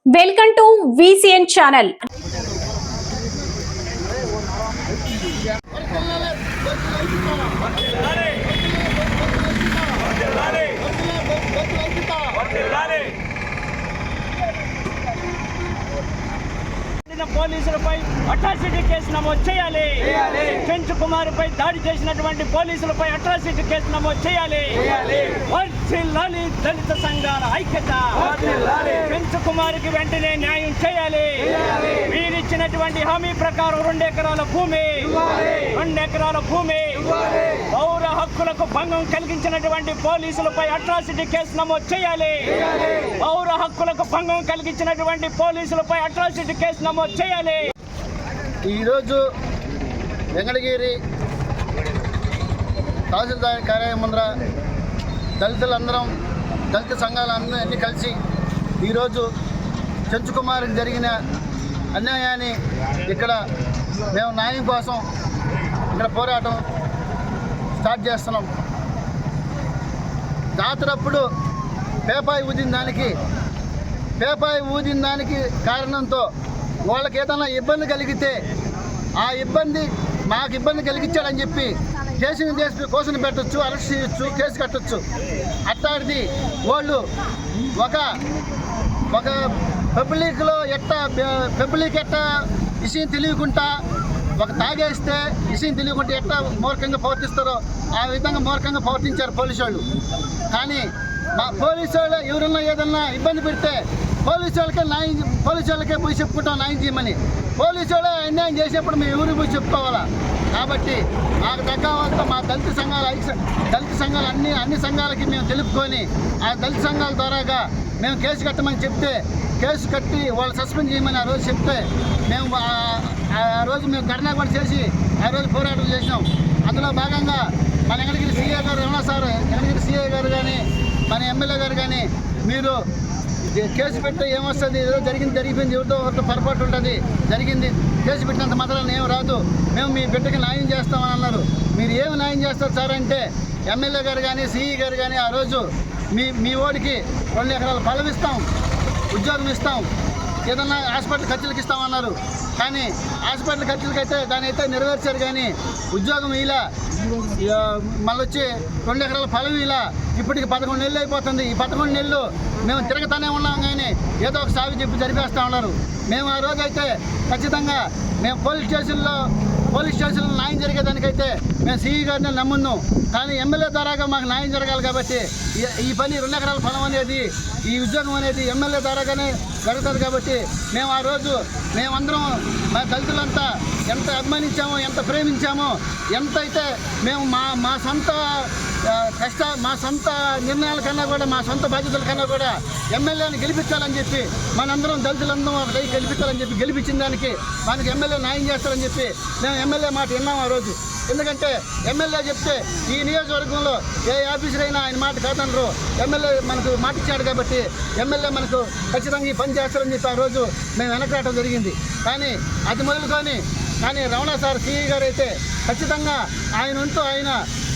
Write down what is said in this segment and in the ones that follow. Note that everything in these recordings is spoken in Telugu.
Welcome to VCN channel. పోలీసులపై అట్రాసిటీ కేసు నమోదు చేయాలి. చెంచు కుమార్పై దాడి చేసినటువంటి పోలీసులపై అట్రాసిటీ కేసు నమోదు చేయాలి. వర్ధిల్లాలి దళిత సంఘాల ఐక్యత. చెంచు కుమార్కి వెంటనే న్యాయం చేయాలి. వీరిచ్చినటువంటి హామీ ప్రకారం 2 ఎకరాల భూమి పౌర హక్కులకు భంగం కలిగించినటువంటి పోలీసులపై అట్రాసిటీ కేసు నమోదు చేయాలి. పౌర హక్కులకు భంగం కలిగించినటువంటి పోలీసులపై అట్రాసిటీ కేసు నమోదు చేయాలి. ఈరోజు వెంకటగిరి తహసీల్దార్ కార్యాలయం ముందర దళితులందరం దళిత సంఘాలన్నీ కలిసి ఈరోజు చెంచు కుమార్కి జరిగిన అన్యాయాన్ని ఇక్కడ మేము న్యాయం కోసం ఇక్కడ పోరాటం స్టార్ట్ చేస్తున్నాం. జాతరప్పుడు పేపాయి ఊదిన దానికి కారణంతో వాళ్ళకి ఏదైనా ఇబ్బంది కలిగితే ఆ ఇబ్బంది మాకు ఇబ్బంది కలిగించాడని చెప్పి కేసుని చేసి కోసుని పెట్టచ్చు, అరెస్ట్ చేయొచ్చు, కేసు కట్టచ్చు. అట్లాంటిది వాళ్ళు ఒక పబ్లిక్లో పబ్లిక్ విషయం తెలియకుండా ఒక తాగేస్తే విషయం తెలియకుండా ఎట్లా మూర్ఖంగా ప్రవర్తిస్తారో ఆ విధంగా మూర్ఖంగా ప్రవర్తించారు పోలీసు వాళ్ళు. కానీ మా పోలీసు వాళ్ళు ఎవరన్నా ఏదన్నా ఇబ్బంది పెడితే పోలీసు వాళ్ళకే పోయి చెప్పుకుంటాం న్యాయం చేయమని. పోలీసు వాళ్ళే అన్యాయం చేసేప్పుడు మేము ఎవరికి పోయి చెప్పుకోవాలా? కాబట్టి మాకు తగ్గవంతా మా దళిత సంఘాలు అన్ని సంఘాలకి మేము తెలుపుకొని ఆ దళిత సంఘాల ద్వారాగా మేము కేసు కట్టమని చెప్తే కేసు కట్టి వాళ్ళు సస్పెండ్ చేయమని ఆ రోజు చెప్తే మేము ఆ రోజు మేము ధర్నా కూడా చేసి ఆ రోజు పోరాటం చేసినాం. అందులో భాగంగా మన వెంకటగిరి సిఐ గారు రమణ సార్, వెంకటగిరి సిఐ గారు కానీ మన ఎమ్మెల్యే గారు కానీ మీరు కేసు పెడితే ఏమొస్తుంది, ఏదో జరిగిపోయింది, ఎవరితో పొరపాటు ఉంటుంది, జరిగింది, కేసు పెట్టినంత మాత్రాన ఏం రాదు, మేము మీ బిడ్డకి న్యాయం చేస్తామని అన్నారు. మీరు ఏమి న్యాయం చేస్తారు సార్ అంటే ఎమ్మెల్యే గారు కానీ సిఈ గారు కానీ ఆ రోజు మీ ఓడికి 2 ఎకరాల పొలం ఇస్తాం, ఉద్యోగం ఇస్తాం, ఏదన్నా హాస్పిటల్ ఖర్చులకు ఇస్తామన్నారు. కానీ హాస్పిటల్ ఖర్చులకి అయితే దాని అయితే నెరవేర్చారు. కానీ ఉద్యోగం ఇలా మళ్ళీ వచ్చి 2 ఎకరాల పొలం ఇలా ఇప్పటికి 11 నెలలు అయిపోతుంది. ఈ 11 నెలలు మేము తిరగతానే ఉన్నాం కానీ ఏదో ఒక సాగు చెప్పి జరిపేస్తూ ఉన్నారు. మేము ఆ రోజైతే ఖచ్చితంగా మేము పోలీస్ స్టేషన్లో న్యాయం జరిగేదానికైతే మేము సిఈ గారిని నమ్మున్నాం. కానీ ఎమ్మెల్యే ద్వారాగా మాకు న్యాయం జరగాలి కాబట్టి ఈ పని 2 ఎకరాల పొలం అనేది ఈ ఉద్యోగం అనేది ఎమ్మెల్యే ద్వారాగానే జరుగుతుంది. కాబట్టి మేము ఆ రోజు మేమందరం మా దళితులంతా ఎంత అభిమానించామో, ఎంత ప్రేమించామో, ఎంతైతే మేము మా సొంత నిర్ణయాల కన్నా కూడా మా సొంత బాధ్యతల కన్నా కూడా ఎమ్మెల్యేని గెలిపించాలని చెప్పి మనందరం దళితులందరం ఒక దయ గెలిపించాలని చెప్పి గెలిపించిన దానికి మనకి ఎమ్మెల్యే న్యాయం చేస్తారని చెప్పి మేము ఎమ్మెల్యే మాట విన్నాం ఆ రోజు. ఎందుకంటే ఎమ్మెల్యే చెప్తే ఈ నియోజకవర్గంలో ఏ ఆఫీసర్ అయినా ఆయన మాట కాదనరు. ఎమ్మెల్యే మనకు మాట ఇచ్చాడు కాబట్టి ఎమ్మెల్యే మనకు ఖచ్చితంగా ఈ పని చేస్తారని చెప్పి ఆ రోజు మేము వెనకరావడం జరిగింది. కానీ అది మొదలుకొని రమణ సార్ సిఈ గారు అయితే ఖచ్చితంగా ఆయన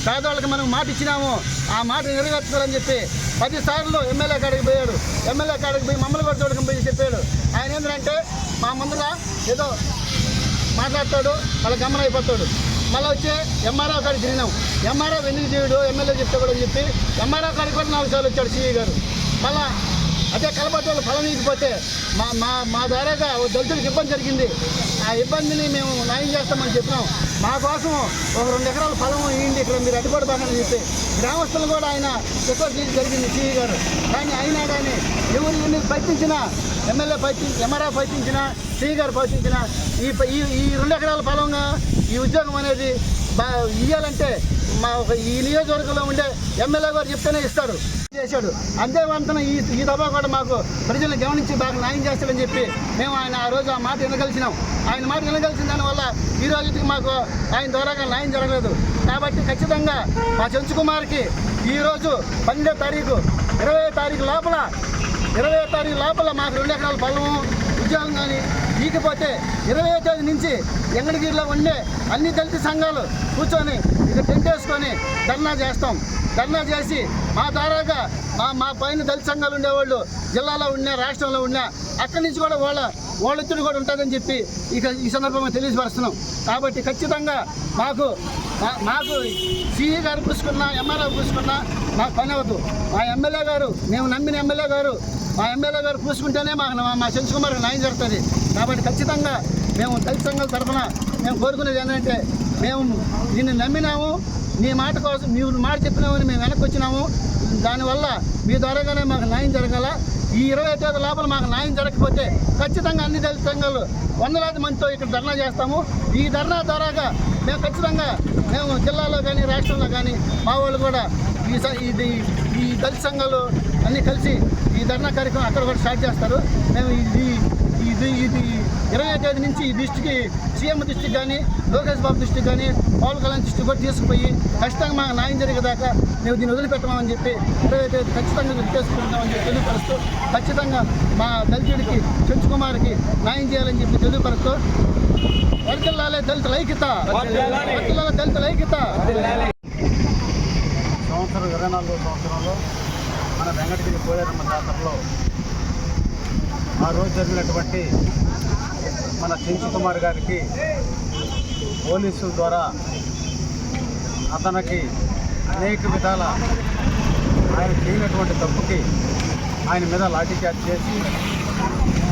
పేదవాళ్ళకి మనం మాట ఇచ్చినాము, ఆ మాట నెరవేర్చుకోవాలని చెప్పి 10 సార్లు ఎమ్మెల్యే కాడికి పోయాడు. ఎమ్మెల్యే కాడికి పోయి మమ్మల్ని కూడా చూడకం పోయి చెప్పాడు. ఆయన ఏంటంటే మా ముందర ఏదో మాట్లాడతాడు, మళ్ళీ గమనం అయిపోతాడు. మళ్ళీ వచ్చి ఎంఆర్ఓ కాడికి తిరిగినాం. ఎంఆర్ఓ ఎందుకు చేయడు, ఎమ్మెల్యే చెప్తే కూడా అని చెప్పి ఎంఆర్ఓ కాడికి కూడా 4 సార్లు వచ్చాడు సిఈ గారు. మళ్ళీ అదే కలపట్టు వాళ్ళు ఫలం ఇకపోతే మా ద్వారాగా దళితులకు ఇబ్బంది జరిగింది. ఆ ఇబ్బందిని మేము న్యాయం చేస్తామని చెప్పినాం. మా కోసం ఒక 2 ఎకరాల పొలం ఇవ్వండి, ఇక్కడ మీరు అడ్డుపడి బాగానే చెప్పి గ్రామస్తులు కూడా ఆయన రిక్వెస్ట్ చేయడం జరిగింది సిఈ గారు. కానీ అయినా కానీ ఎవరు ప్రయత్నించినా ఎమ్మెల్యే ఎంఆర్ఓ ప్రయత్నించినా సిఈ గారు ప్రయత్నించినా ఈ 2 ఎకరాల పొలంగా ఈ ఉద్యోగం అనేది ఇవ్వాలంటే ఈ నియోజకవర్గంలో ఉండే ఎమ్మెల్యే గారు చెప్తేనే ఇస్తారు చేశాడు. అంతేవంతన ఈ దఫా కూడా మాకు ప్రజలను గమనించి బాగా న్యాయం చేస్తాడని చెప్పి మేము ఆయన ఆ రోజు ఆ మాట వినగలిసినాం. ఆయన మాట వినగలిసిన దానివల్ల ఈ రోజుకి మాకు ఆయన ద్వారాగా న్యాయం జరగలేదు. కాబట్టి ఖచ్చితంగా మా చెంచు కుమార్కి ఈరోజు 12వ తారీఖు 20వ తారీఖు లోపల మాకు 2 ఎకరాల పొలము ఉద్యోగం కానీ ఈకపోతే 20వ తేదీ నుంచి వెంకటగిరిలో ఉండే అన్ని దళిత సంఘాలు కూర్చొని ఇక టెంట్ వేసుకొని ధర్నా చేస్తాం. ధర్నా చేసి మా ద్వారాగా మా పైన దళిత సంఘాలు ఉండేవాళ్ళు జిల్లాలో ఉన్న రాష్ట్రంలో ఉన్న అక్కడి నుంచి కూడా వాళ్ళొత్తిడి కూడా ఉంటుందని చెప్పి ఇక ఈ సందర్భంగా తెలియపరుస్తున్నాం. కాబట్టి ఖచ్చితంగా మాకు సిఈ గారు పూసుకున్నా ఎంఆర్ఓ పూసుకున్నా మాకు పని అవ్వదు. మా ఎమ్మెల్యే గారు, మేము నమ్మిన ఎమ్మెల్యే గారు, మా ఎమ్మెల్యే గారు పూసుకుంటేనే మా చెంచు కుమార్కి న్యాయం జరుగుతుంది. కాబట్టి ఖచ్చితంగా మేము దళిత సంఘాల తరఫున మేము కోరుకునేది ఏంటంటే, మేము నిన్ను నమ్మినాము, నీ మాట కోసం నీవు మాట చెప్పినామని మేము వెనక్కి వచ్చినాము. దానివల్ల మీ ద్వారాగానే మాకు న్యాయం జరగాల. ఈ 20వ తేదీ లోపల మాకు న్యాయం జరగకపోతే ఖచ్చితంగా అన్ని దళిత సంఘాలు వందలాది మందితో ఇక్కడ ధర్నా చేస్తాము. ఈ ధర్నా ద్వారాగా మేము ఖచ్చితంగా మేము జిల్లాలో కానీ రాష్ట్రంలో కానీ మా వాళ్ళు కూడా ఈ దళిత సంఘాలు అన్నీ కలిసి ఈ ధర్నా కార్యక్రమం అక్కడ కూడా స్టార్ట్ చేస్తారు. మేము ఇది 20వ తేదీ నుంచి ఈ దృష్టికి సీఎం దృష్టికి కానీ, లోకేష్ బాబు దృష్టికి కానీ, పవన్ కళ్యాణ్ దృష్టికి కూడా తీసుకుపోయి ఖచ్చితంగా మాకు న్యాయం జరిగేదాకా మేము దీన్ని వదిలిపెట్టమని చెప్పి 20వ తేదీ ఖచ్చితంగా చేసుకుంటామని చెప్పి తెలియపరుస్తూ, ఖచ్చితంగా మా దళితుడికి చెంచు కుమార్కి న్యాయం చేయాలని చెప్పి తెలియపరుస్తూ, వర్ధిల్లాలే దళితుల ఐక్యత, వర్ధిల్లాలే దళితుల ఐక్యత. సంవత్సరం 24వ సంవత్సరంలో మన వెంకటగిరి పోలేరమ్మ జాతరలో ఆ రోజు జరిగినటువంటి మన చెంచు కుమార్ గారికి పోలీసుల ద్వారా అతనికి అనేక విధాల ఆయన చేయనటువంటి తప్పుకి ఆయన మీద లాఠీచార్జ్ చేసి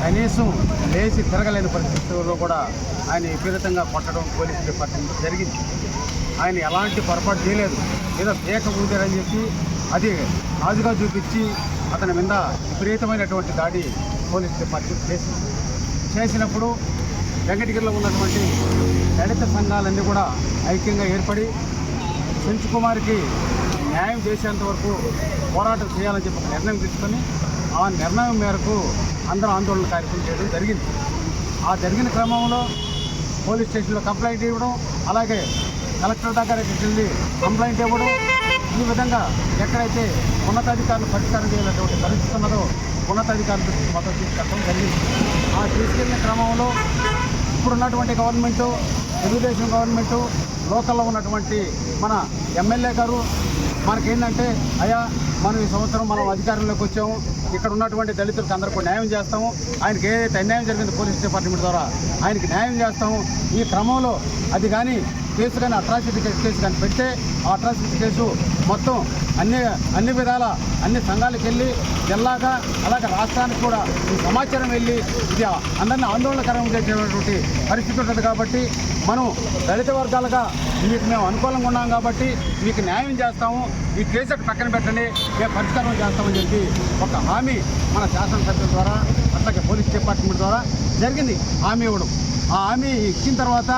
కనీసం లేచి తిరగలేని పరిస్థితుల్లో కూడా ఆయన విపరీతంగా కొట్టడం పోలీసు డిపార్ట్మెంట్ జరిగింది. ఆయన ఎలాంటి పొరపాటు చేయలేదు, ఏదో పేక ఊదారని చెప్పి అది రాజుగా చూపించి అతని మీద విపరీతమైనటువంటి దాడి పోలీస్ డిపార్ట్మెంట్ చేసినప్పుడు వెంకటగిరిలో ఉన్నటువంటి దళిత సంఘాలన్నీ కూడా ఐక్యంగా ఏర్పడి చెంచు కుమార్కి న్యాయం చేసేంత వరకు పోరాటం చేయాలని చెప్పి ఒక నిర్ణయం తీసుకొని ఆ నిర్ణయం మేరకు అందరూ ఆందోళన కార్యక్రమం చేయడం జరిగింది. ఆ జరిగిన క్రమంలో పోలీస్ స్టేషన్లో కంప్లైంట్ ఇవ్వడం, అలాగే కలెక్టర్ దగ్గరికి వెళ్ళి కంప్లైంట్ ఇవ్వడం, ఈ విధంగా ఎక్కడైతే ఉన్నతాధికారులు పరిష్కారం చేయాలనేటువంటి పరిస్థితి ఉన్నదో ఉన్నతాధికారులు మొత్తం తీసుకెళ్ళడం జరిగింది. ఆ తీసుకెళ్లిన క్రమంలో ఇప్పుడున్నటువంటి గవర్నమెంటు, తెలుగుదేశం గవర్నమెంటు, లోకల్లో ఉన్నటువంటి మన ఎమ్మెల్యే గారు మనకేంటంటే, అయ్యా మనం ఈ సంవత్సరం మనం అధికారంలోకి వచ్చాము, ఇక్కడ ఉన్నటువంటి దళితులకు అందరికీ న్యాయం చేస్తాము, ఆయనకి ఏదైతే అన్యాయం జరిగింది పోలీస్ డిపార్ట్మెంట్ ద్వారా ఆయనకి న్యాయం చేస్తాము. ఈ క్రమంలో అది కానీ కేసు కానీ అట్రాసిటీ కేసు కానీ పెడితే ఆ అట్రాసిటీ కేసు మొత్తం అన్ని విధాల అన్ని సంఘాలకు వెళ్ళి జిల్లాగా అలాగే రాష్ట్రానికి కూడా ఈ సమాచారం వెళ్ళి ఇది అందరినీ ఆందోళనకరంగా చేసేటువంటి పరిస్థితి ఉంటుంది. కాబట్టి మనం దళిత వర్గాలుగా మీకు మేము అనుకూలంగా ఉన్నాం కాబట్టి మీకు న్యాయం చేస్తాము, ఈ కేసు పక్కన పెట్టండి, మేము పరిష్కారం చేస్తామని చెప్పి ఒక హామీ మన శాసనసభ్యుల ద్వారా అట్లాగే పోలీస్ డిపార్ట్మెంట్ ద్వారా జరిగింది. హామీ ఇవ్వడం, ఆ హామీ ఇచ్చిన తర్వాత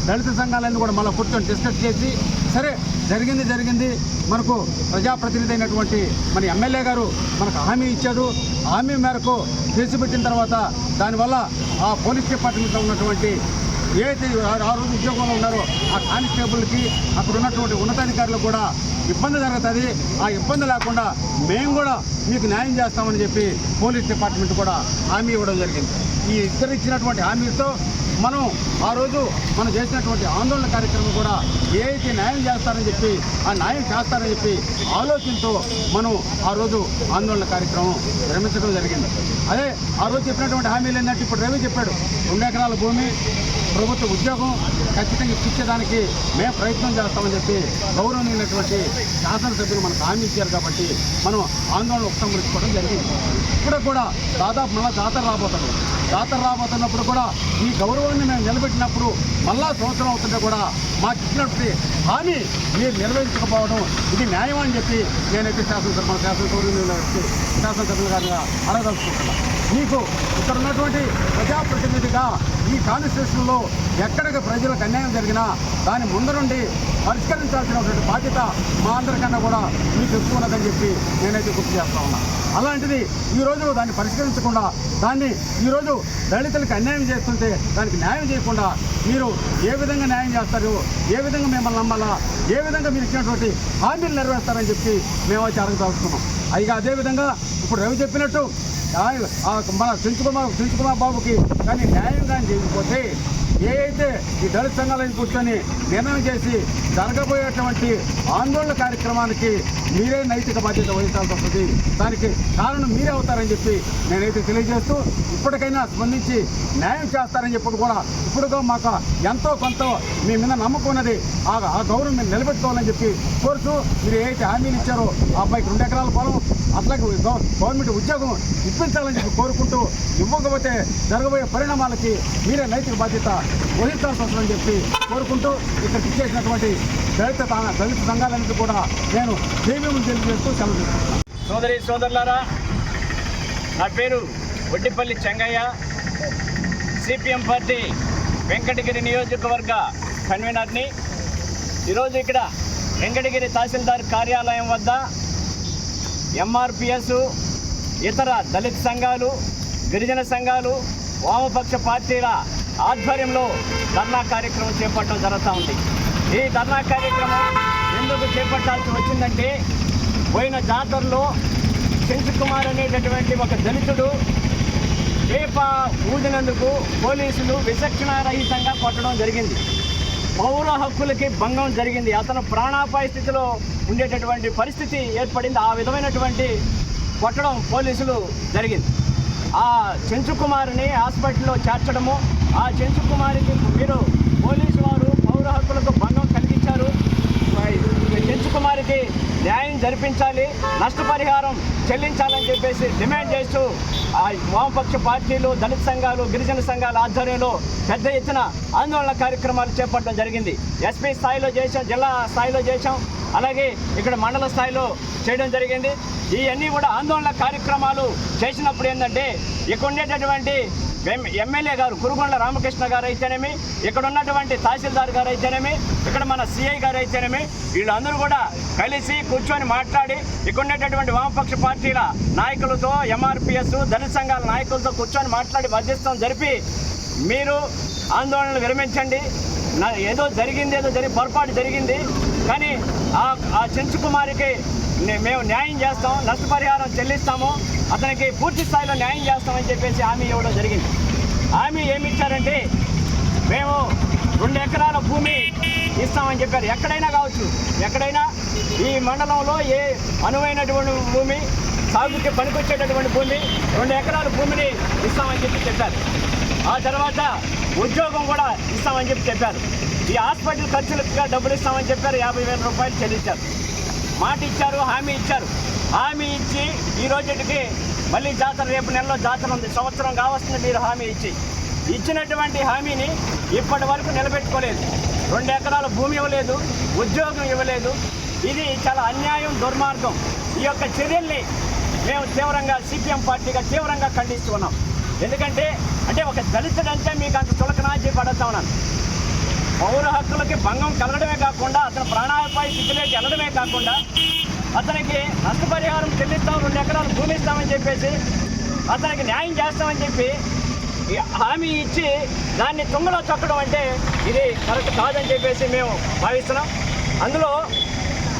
దళిత సంఘాలన్నీ కూడా మళ్ళీ కూర్చొని డిస్కస్ చేసి, సరే జరిగింది మనకు ప్రజాప్రతినిధి అయినటువంటి మన ఎమ్మెల్యే గారు మనకు హామీ ఇచ్చాడు, హామీ మేరకు కేసు పెట్టిన తర్వాత దానివల్ల ఆ పోలీస్ డిపార్ట్మెంట్లో ఉన్నటువంటి ఏదైతే ఆ రోజు ఉద్యోగంలో ఉన్నారో ఆ కానిస్టేబుల్కి అక్కడ ఉన్నటువంటి ఉన్నతాధికారులకు కూడా ఇబ్బంది జరుగుతుంది. ఆ ఇబ్బంది లేకుండా మేము కూడా మీకు న్యాయం చేస్తామని చెప్పి పోలీస్ డిపార్ట్మెంట్ కూడా హామీ ఇవ్వడం జరిగింది. ఈ ఇద్దరు ఇచ్చినటువంటి హామీలతో మనం ఆ రోజు మనం చేసినటువంటి ఆందోళన కార్యక్రమం కూడా ఏదైతే న్యాయం చేస్తారని చెప్పి ఆ న్యాయం చేస్తారని చెప్పి ఆలోచనతో మనం ఆ రోజు ఆందోళన కార్యక్రమం విరమించడం జరిగింది. అదే ఆ రోజు చెప్పినటువంటి హామీలు ఏంటంటే, ఇప్పుడు రవి చెప్పాడు 2 ఎకరాల భూమి, ప్రభుత్వ ఉద్యోగం ఖచ్చితంగా ఇప్పించేదానికి మేము ప్రయత్నం చేస్తామని చెప్పి గౌరవనీయులైనటువంటి శాసనసభ్యులు మనకు హామీ ఇచ్చారు. కాబట్టి మనం ఆందోళన ఉపసంహరించుకోవడం జరిగింది. ఇప్పుడు కూడా దాదాపు మళ్ళీ జాతర రాబోతున్నప్పుడు కూడా ఈ గౌరవాన్ని మేము నిలబెట్టినప్పుడు మళ్ళా సంవత్సరం అవుతుంటే కూడా మాకు ఇచ్చినటువంటి హామీ మీరు నిర్వహించకపోవడం ఇది న్యాయం అని చెప్పి నేనైతే శాసనసభ్యులు గారిగా అడగదలుచుకుంటున్నాను. మీకు ఇక్కడ ఉన్నటువంటి ప్రజాప్రతినిధిగా ఈ కాన్స్టిట్యూషన్లో ఎక్కడికి ప్రజలకు అన్యాయం జరిగినా దాని ముందు నుండి పరిష్కరించాల్సినటువంటి బాధ్యత మా అందరికన్నా కూడా మీకు ఎక్కువ ఉన్నదని చెప్పి నేనైతే గుర్తు చేస్తా ఉన్నా. అలాంటిది ఈరోజు దాన్ని పరిష్కరించకుండా దాన్ని ఈరోజు దళితులకు అన్యాయం చేస్తుంటే దానికి న్యాయం చేయకుండా మీరు ఏ విధంగా న్యాయం చేస్తారు, ఏ విధంగా మిమ్మల్ని నమ్మాలా, ఏ విధంగా మీరు ఇచ్చినటువంటి హామీలు నెరవేరుస్తారని చెప్పి మేమైతే అడగదలుచుకున్నాం. అయిగా అదేవిధంగా ఇప్పుడు రవి చెప్పినట్టు మన చెంచుకుమార్ బాబుకి కానీ న్యాయం కానీ చేయకపోతే ఏ అయితే ఈ దళిత సంఘాలను కూర్చొని నిర్ణయం చేసి జరగబోయేటువంటి ఆందోళన కార్యక్రమానికి మీరే నైతిక బాధ్యత వహించాల్సి వస్తుంది. దానికి కారణం మీరే అవుతారని చెప్పి నేనైతే తెలియజేస్తూ ఇప్పటికైనా స్పందించి న్యాయం చేస్తారని చెప్పి కూడా ఇప్పుడు మాకు ఎంతో కొంత మీ మీద నమ్మకం ఉన్నది. ఆ గౌరవం మీరు నిలబెట్టుకోవాలని చెప్పి కోరుతూ మీరు ఏదైతే హామీలు ఇచ్చారో ఆ అబ్బాయికి 2 ఎకరాల పొలం అట్లాగే గవర్నమెంట్ ఉద్యోగం ఇప్పించాలని చెప్పి కోరుకుంటూ ఇవ్వకపోతే జరగబోయే పరిణామాలకి మీరే నైతిక బాధ్యత వహించాల్సి వస్తుందని చెప్పి కోరుకుంటూ ఇక్కడ ఇచ్చేసినటువంటి దళిత సంఘాలన్నింటినీ కూడా నేను జైవ్యం తెలియజేస్తూ సెలవు తీసుకుంటున్నాను. సోదరి సోదరులారా, నా పేరు వడ్డిపల్లి చెంగయ్య, సిపిఎం పార్టీ వెంకటగిరి నియోజకవర్గ కన్వీనర్ని. ఈరోజు ఇక్కడ వెంకటగిరి తహసీల్దార్ కార్యాలయం వద్ద ఎంఆర్పిఎస్, ఇతర దళిత సంఘాలు, గిరిజన సంఘాలు, వామపక్ష పార్టీల ఆధ్వర్యంలో ధర్నా కార్యక్రమం చేపట్టడం జరుగుతూ ఉంది. ఈ ధర్నా కార్యక్రమం ఎందుకు చేపట్టాల్సి వచ్చిందంటే, పోయిన జాతరలో చెంచుకుమార్ అనేటటువంటి ఒక దళితుడు వేప ఊదినందుకు పోలీసులు విచక్షణారహితంగా కొట్టడం జరిగింది. పౌర హక్కులకి భంగం జరిగింది. అతను ప్రాణాపాయ స్థితిలో ఉండేటటువంటి పరిస్థితి ఏర్పడింది. ఆ విధమైనటువంటి కొట్టడం పోలీసులు జరిగింది. ఆ చెంచుకుమార్ని హాస్పిటల్లో చేర్చడము, ఆ చెంచుకుమారికి మీరు పోలీసు వారు పౌర హక్కులకు భంగం కలిగించారు, చెంచుకుమారికి న్యాయం జరిపించాలి, నష్టపరిహారం చెల్లించాలని చెప్పేసి డిమాండ్ చేస్తూ ఆ వామపక్ష పార్టీలు, దళిత సంఘాలు, గిరిజన సంఘాల ఆధ్వర్యంలో పెద్ద ఎత్తున ఆందోళన కార్యక్రమాలు చేపట్టడం జరిగింది. ఎస్పీ స్థాయిలో చేసాం, జిల్లా స్థాయిలో చేసాం, అలాగే ఇక్కడ మండల స్థాయిలో చేయడం జరిగింది. ఇవన్నీ కూడా ఆందోళన కార్యక్రమాలు చేసినప్పుడు ఏంటంటే, ఇక్కడ ఉండేటటువంటి ఎమ్మెల్యే గారు కురుగొండ రామకృష్ణ గారు అయితేనేమి, ఇక్కడ ఉన్నటువంటి తహసీల్దార్ గారు అయితేనేమి, ఇక్కడ మన సిఐ గారు అయితేనేమి, వీళ్ళందరూ కూడా కలిసి కూర్చొని మాట్లాడి ఇక్కడ ఉండేటటువంటి వామపక్ష పార్టీల నాయకులతో, ఎంఆర్పిఎస్, దళిత సంఘాల నాయకులతో కూర్చొని మాట్లాడి మధ్యస్థం జరిపి మీరు ఆందోళనలు విరమించండి, ఏదో పొరపాటు జరిగింది, కానీ ఆ చెంచుకుమారికి మేము న్యాయం చేస్తాం, నష్టపరిహారం చెల్లిస్తాము, అతనికి పూర్తి స్థాయిలో న్యాయం చేస్తామని చెప్పేసి హామీ ఇవ్వడం జరిగింది. హామీ ఏమి ఇచ్చారంటే, మేము 2 ఎకరాల భూమి ఇస్తామని చెప్పారు. ఎక్కడైనా కావచ్చు, ఎక్కడైనా ఈ మండలంలో ఏ అనువైనటువంటి భూమి, సాగుకి పనికొచ్చేటటువంటి భూమి, 2 ఎకరాల భూమిని ఇస్తామని చెప్పారు. ఆ తర్వాత ఉద్యోగం కూడా ఇస్తామని చెప్పారు. ఈ హాస్పిటల్ ఖర్చులకు డబ్బులు ఇస్తామని చెప్పారు. 50,000 రూపాయలు చెల్లించారు. మాట ఇచ్చారు, హామీ ఇచ్చారు. హామీ ఇచ్చి ఈ రోజుకి మళ్ళీ జాతర, రేపు నెలలో జాతర ఉంది, సంవత్సరం కావస్తుంది. మీరు హామీ ఇచ్చినటువంటి హామీని ఇప్పటి వరకు నిలబెట్టుకోలేదు. 2 ఎకరాల భూమి ఇవ్వలేదు, ఉద్యోగం ఇవ్వలేదు. ఇది చాలా అన్యాయం, దుర్మార్గం. ఈ యొక్క చర్యల్ని మేము తీవ్రంగా సిపిఎం పార్టీగా తీవ్రంగా ఖండిస్తూ ఉన్నాం. ఎందుకంటే ఒక దళితుడంటే మీకు అంత చులకనా చెప్పి అడుగుతా ఉన్నాను. పౌర హక్కులకి భంగం కలగడమే కాకుండా, అతను ప్రాణాపాయ స్థితిలోకి వెళ్ళడమే కాకుండా, అతనికి నష్టపరిహారం చెల్లిస్తాం, 2 ఎకరాల భూమి ఇస్తామని చెప్పేసి, అతనికి న్యాయం చేస్తామని చెప్పి హామీ ఇచ్చి దాన్ని తుంగలో చొక్కడం అంటే ఇది కరెక్ట్ కాదని చెప్పేసి మేము భావిస్తున్నాం. అందులో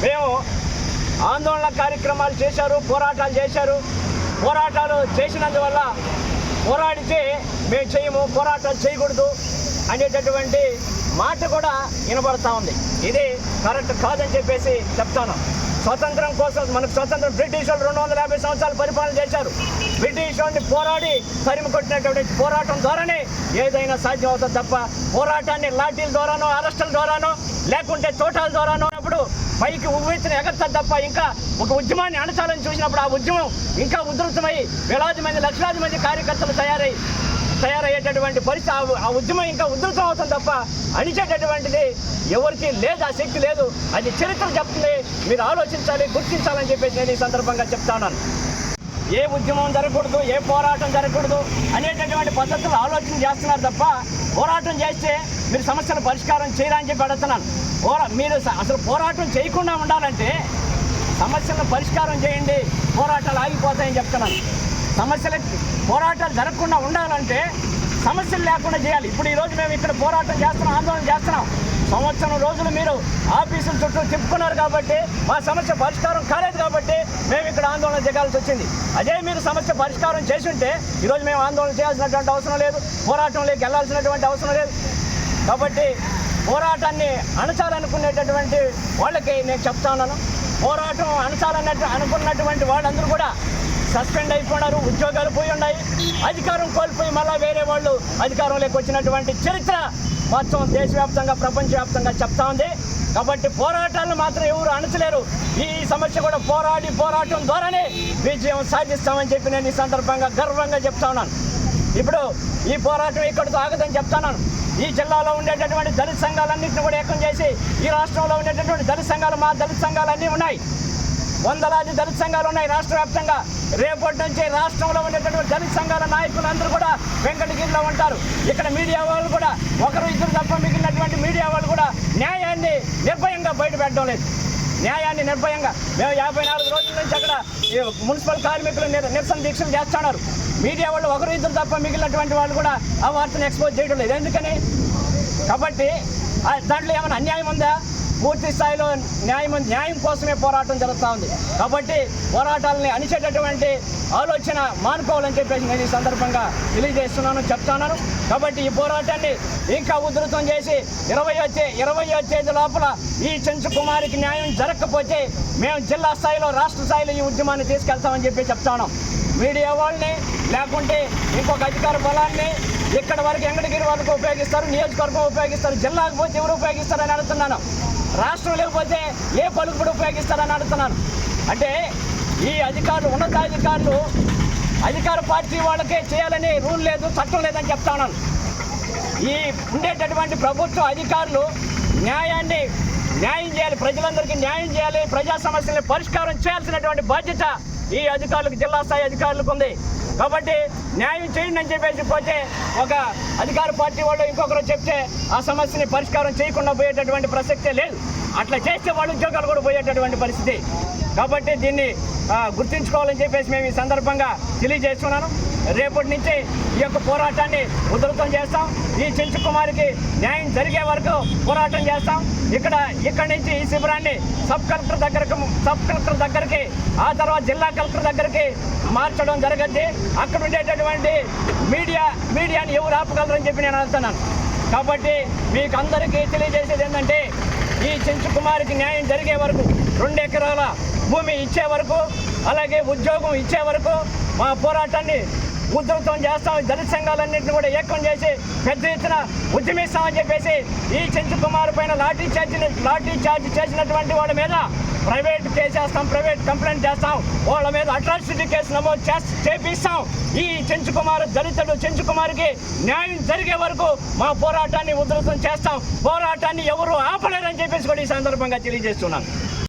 మేము ఆందోళన కార్యక్రమాలు చేశారు, పోరాటాలు చేశారు. పోరాటాలు చేసినందువల్ల పోరాడితే మేము చేయము, పోరాటాలు చేయకూడదు అనేటటువంటి మాట కూడా వినబడతా ఉంది. ఇది కరెక్ట్ కాదని చెప్పేసి చెప్తాను. స్వతంత్రం కోసం మనకు స్వతంత్రం బ్రిటిష్ వాళ్ళు 250 సంవత్సరాలు పరిపాలన చేశారు. బ్రిటిష్ వాళ్ళని పోరాడి తరిమి కొట్టినటువంటి పోరాటం ద్వారానే ఏదైనా సాధ్యం అవుతుంది తప్ప, పోరాటాన్ని లాఠీల ద్వారానో, అరెస్టుల ద్వారానో, లేకుంటే తోటాల ద్వారానో అప్పుడు పైకి ఉవ్వెత్తున ఎగరుతుంది తప్ప, ఇంకా ఒక ఉద్యమాన్ని అణచాలని చూసినప్పుడు ఆ ఉద్యమం ఇంకా ఉధృతమై వేలాది మంది, లక్షలాది మంది కార్యకర్తలు తయారయ్యేటటువంటి పరిస్థితి, ఆ ఉద్యమం ఇంకా ఉధృతం అవుతుంది తప్ప అణిచేటటువంటిది ఎవరికి లేదు, ఆ శక్తి లేదు. అది చరిత్ర చెప్తుంది. మీరు ఆలోచించాలి, గుర్తించాలని చెప్పేసి నేను ఈ సందర్భంగా చెప్తా ఉన్నాను. ఏ ఉద్యమం జరగకూడదు, ఏ పోరాటం జరగకూడదు అనేటటువంటి పద్ధతులు ఆలోచన చేస్తున్నారు తప్ప, పోరాటం చేస్తే మీరు సమస్యల పరిష్కారం చేయరని చెప్పి అడుగుతున్నాను. మీరు అసలు పోరాటం చేయకుండా ఉండాలంటే సమస్యలను పరిష్కారం చేయండి, పోరాటాలు ఆగిపోతాయని చెప్తున్నాను. పోరాటాలు జరగకుండా ఉండాలంటే సమస్యలు లేకుండా చేయాలి. ఇప్పుడు ఈరోజు మేము ఇక్కడ పోరాటం చేస్తున్నాం, ఆందోళన చేస్తున్నాం. సంవత్సరం రోజులు మీరు ఆఫీసుల చుట్టూ తిప్పుకున్నారు కాబట్టి మా సమస్య పరిష్కారం కాలేదు కాబట్టి మేము ఇక్కడ ఆందోళన దిగాల్సి వచ్చింది. అదే మీరు సమస్య పరిష్కారం చేసి ఉంటే ఈరోజు మేము ఆందోళన చేయాల్సినటువంటి అవసరం లేదు, పోరాటంలోకి వెళ్ళాల్సినటువంటి అవసరం లేదు. కాబట్టి పోరాటాన్ని అణచాలనుకునేటటువంటి వాళ్ళకి నేను చెప్తా ఉన్నాను, పోరాటం అనుకున్నటువంటి వాళ్ళందరూ కూడా సస్పెండ్ అయిపోయినారు, ఉద్యోగాలు పోయి ఉన్నాయి, అధికారం కోల్పోయి మళ్ళీ వేరే వాళ్ళు అధికారంలోకి వచ్చినటువంటి చరిత్ర మొత్తం దేశవ్యాప్తంగా ప్రపంచవ్యాప్తంగా చెప్తా ఉంది. కాబట్టి పోరాటాలను మాత్రం ఎవరు అణచలేరు. ఈ సమస్య కూడా పోరాటం ద్వారానే విజయం సాధిస్తామని చెప్పి నేను ఈ సందర్భంగా గర్వంగా చెప్తా ఉన్నాను. ఇప్పుడు ఈ పోరాటం ఇక్కడితో ఆగదని చెప్తాను. ఈ జిల్లాలో ఉండేటటువంటి దళిత సంఘాలన్నింటినీ కూడా ఏకం చేసి ఈ రాష్ట్రంలో ఉండేటటువంటి దళిత సంఘాలు, మా దళిత సంఘాలు అన్నీ ఉన్నాయి, వందలాది దళిత సంఘాలు ఉన్నాయి రాష్ట్ర వ్యాప్తంగా. రేపటి నుంచి రాష్ట్రంలో ఉండేటటువంటి దళిత సంఘాల నాయకులందరూ కూడా వెంకటగిరిలో ఉంటారు. ఇక్కడ మీడియా వాళ్ళు కూడా ఒకరు ఇద్దరు తప్ప మిగిలినటువంటి మీడియా వాళ్ళు కూడా న్యాయాన్ని నిర్భయంగా బయటపెట్టడం లేదు. న్యాయాన్ని నిర్భయంగా మేము 54 రోజుల నుంచి అక్కడ మున్సిపల్ కార్మికులు నిరసన దీక్షలు చేస్తున్నారు. మీడియా వాళ్ళు ఒకరు ఇద్దరు తప్ప మిగిలినటువంటి వాళ్ళు కూడా ఆ వార్తను ఎక్స్పోజ్ చేయడం లేదు. ఎందుకని? కాబట్టి దాంట్లో ఏమైనా అన్యాయం ఉందా? పూర్తి స్థాయిలో న్యాయం కోసమే పోరాటం జరుగుతూ ఉంది. కాబట్టి పోరాటాలని అణిచేటటువంటి ఆలోచన మానుకోవాలని చెప్పేసి నేను ఈ సందర్భంగా తెలియజేస్తున్నాను, చెప్తున్నాను. కాబట్టి ఈ పోరాటాన్ని ఇంకా ఉధృతం చేసి 20వ తేదీ లోపల ఈ చెంచు కుమారికి న్యాయం జరగకపోతే మేము జిల్లా స్థాయిలో, రాష్ట్ర స్థాయిలో ఈ ఉద్యమాన్ని తీసుకెళ్తామని చెప్పి చెప్తాను. మీడియా వాళ్ళని లేకుంటే ఇంకొక అధికార బలాన్ని ఇక్కడ వరకు వెంకటగిరి వరకు ఉపయోగిస్తారు, నియోజకవర్గం ఉపయోగిస్తారు, జిల్లాకు పోతే ఎవరు ఉపయోగిస్తారని అడుగుతున్నాను. రాష్ట్రం లేకపోతే ఏ పలుకుబడి ఉపయోగిస్తారని అడుగుతున్నాను. అంటే ఈ అధికారులు, ఉన్నతాధికారులు అధికార పార్టీ వాళ్ళకే చేయాలని రూల్ లేదు, చట్టం లేదని చెప్తా ఉన్నాను. ఈ ఉండేటటువంటి ప్రభుత్వ అధికారులు న్యాయం చేయాలి, ప్రజలందరికీ న్యాయం చేయాలి, ప్రజా సమస్యలను పరిష్కారం చేయాల్సినటువంటి బాధ్యత ఈ అధికారులకు, జిల్లా స్థాయి అధికారులకు ఉంది. కాబట్టి న్యాయం చేయండి అని చెప్పేసి పోతే ఒక అధికార పార్టీ వాళ్ళు ఇంకొకరు చెప్తే ఆ సమస్యని పరిష్కారం చేయకుండా పోయేటటువంటి ప్రసక్తే లేదు. అట్లా చేస్తే వాళ్ళ ఉద్యోగాలు కూడా పోయేటటువంటి పరిస్థితి. కాబట్టి దీన్ని గుర్తుంచుకోవాలని చెప్పేసి మేము ఈ సందర్భంగా తెలియజేస్తున్నాను. రేపటి నుంచి ఈ యొక్క పోరాటాన్ని ఉధృతం చేస్తాం. ఈ చెంచు కుమారికి న్యాయం జరిగే వరకు పోరాటం చేస్తాం. ఇక్కడి నుంచి ఈ శిబిరాన్ని సబ్ కలెక్టర్ దగ్గరికి ఆ తర్వాత జిల్లా కలెక్టర్ దగ్గరికి మార్చడం జరగద్ది. అక్కడ ఉండేటటువంటి మీడియాని ఎవరు ఆపగలరని చెప్పి నేను అడుగుతున్నాను. కాబట్టి మీకు అందరికీ తెలియజేసేది ఏంటంటే ఈ చెంచు కుమారికి న్యాయం జరిగే వరకు, 2 ఎకరాల భూమి ఇచ్చే వరకు, అలాగే ఉద్యోగం ఇచ్చే వరకు మా పోరాటాన్ని ఉధృతం చేస్తాం. దళిత సంఘాలన్నింటినీ కూడా ఏకం చేసి పెద్ద ఎత్తున ఉద్యమిస్తామని చెప్పేసి ఈ చెంచు కుమార్ పైన లాఠీ చార్జ్ చేసినటువంటి వాళ్ళ మీద ప్రైవేట్ కేసేస్తాం, ప్రైవేట్ కంప్లైంట్ చేస్తాం, వాళ్ళ మీద అట్రాసిటీ కేసు నమోదు చేపిస్తాం. ఈ చెంచు కుమార్ దళితుడు చెంచు కుమార్కి న్యాయం జరిగే వరకు మా పోరాటాన్ని ఉధృతం చేస్తాం. పోరాటాన్ని ఎవరు ఆపలేరని చెప్పేసి కూడా ఈ సందర్భంగా తెలియజేస్తున్నాను.